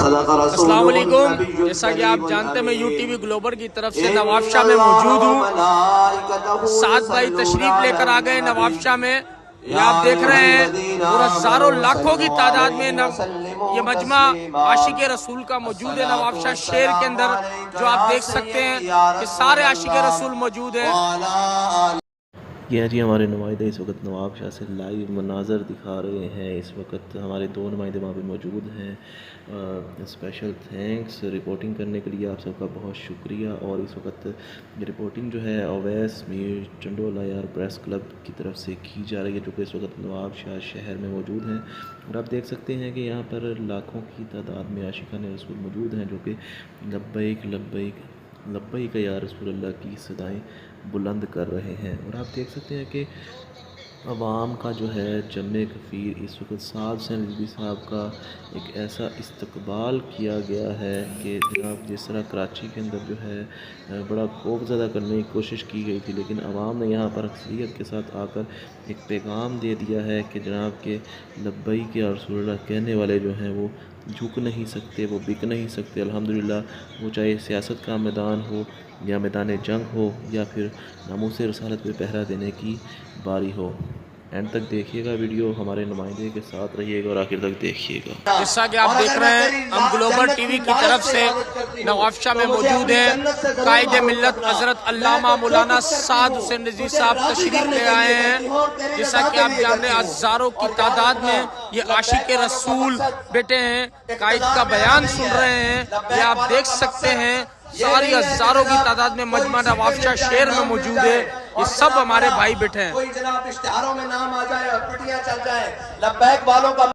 अस्सलाम वालेकुम। जैसा कि आप जानते हैं मैं यूटीवी ग्लोबल की तरफ से नवाब शाह में मौजूद हूँ। 7 भाई तशरीफ लेकर आ गए नवाब शाह में। ये आप देख रहे हैं और हजारों लाखों की तादाद में ये मजमा आशिक रसूल का मौजूद है नवाब शाह शहर के अंदर, जो आप देख सकते हैं कि सारे आशिक रसूल मौजूद हैं। ये जी हमारे नुमाइंदे इस वक्त नवाब शाह से लाइव मनाज़र दिखा रहे हैं। इस वक्त हमारे 2 नुमाइंदे वहाँ पे मौजूद हैं। स्पेशल थैंक्स रिपोर्टिंग करने के लिए, आप सबका बहुत शुक्रिया। और इस वक्त ये रिपोर्टिंग जो है अवैस मीर चंडोला यार प्रेस क्लब की तरफ से की जा रही है, जो कि इस वक्त नवाब शाह शहर में मौजूद हैं। और आप देख सकते हैं कि यहाँ पर लाखों की तादाद में आशिकान रसूल मौजूद हैं, जो कि लब्बैक लब्बैक लब्बैक या रसूल अल्लाह की सदाएं बुलंद कर रहे हैं। और आप देख सकते हैं कि अवाम का जो है जमे कफ़ीर इस वक्त साद हुसैन रिजवी साहब का एक ऐसा इस्तकबाल किया गया है कि जनाब जिस तरह कराची के अंदर जो है बड़ा खौफज़दा करने की कोशिश की गई थी, लेकिन अवाम ने यहाँ पर अक्सरियत के साथ आकर एक पैगाम दे दिया है कि जनाब के लब्बैक या रसूल अल्लाह कहने वाले जो हैं वो झुक नहीं सकते, वो बिक नहीं सकते। अल्हम्दुलिल्लाह वो चाहे सियासत का मैदान हो या मैदान जंग हो या फिर नामूस रसालत पे पहरा देने की बारी हो। एंड तक देखिएगा वीडियो, हमारे नुमाइंदे के साथ रहिएगा और आखिर तक देखिएगा। जैसा कि आप देख रहे हैं हम ग्लोबल टीवी की तरफ से नवाब शाह में मौजूद हैं। कायदे मिल्लत हजरत अल्लामा मौलाना साद हुसैन रिजवी साहब तशरीफ ले आए हैं। जैसा कि आप जान रहे हैं हजारों की तादाद में ये आशिक रसूल बैठे हैं, कायद का बयान सुन रहे हैं। ये आप देख सकते हैं सारी हजारों की तादाद में मजमा नवाब शाह शहर में मौजूद है। ये सब हमारे भाई बैठे हैं। कोई जनाब इश्तिहारों में नाम आ जाए और पिटियां चल जाए, लब्बैक वालों का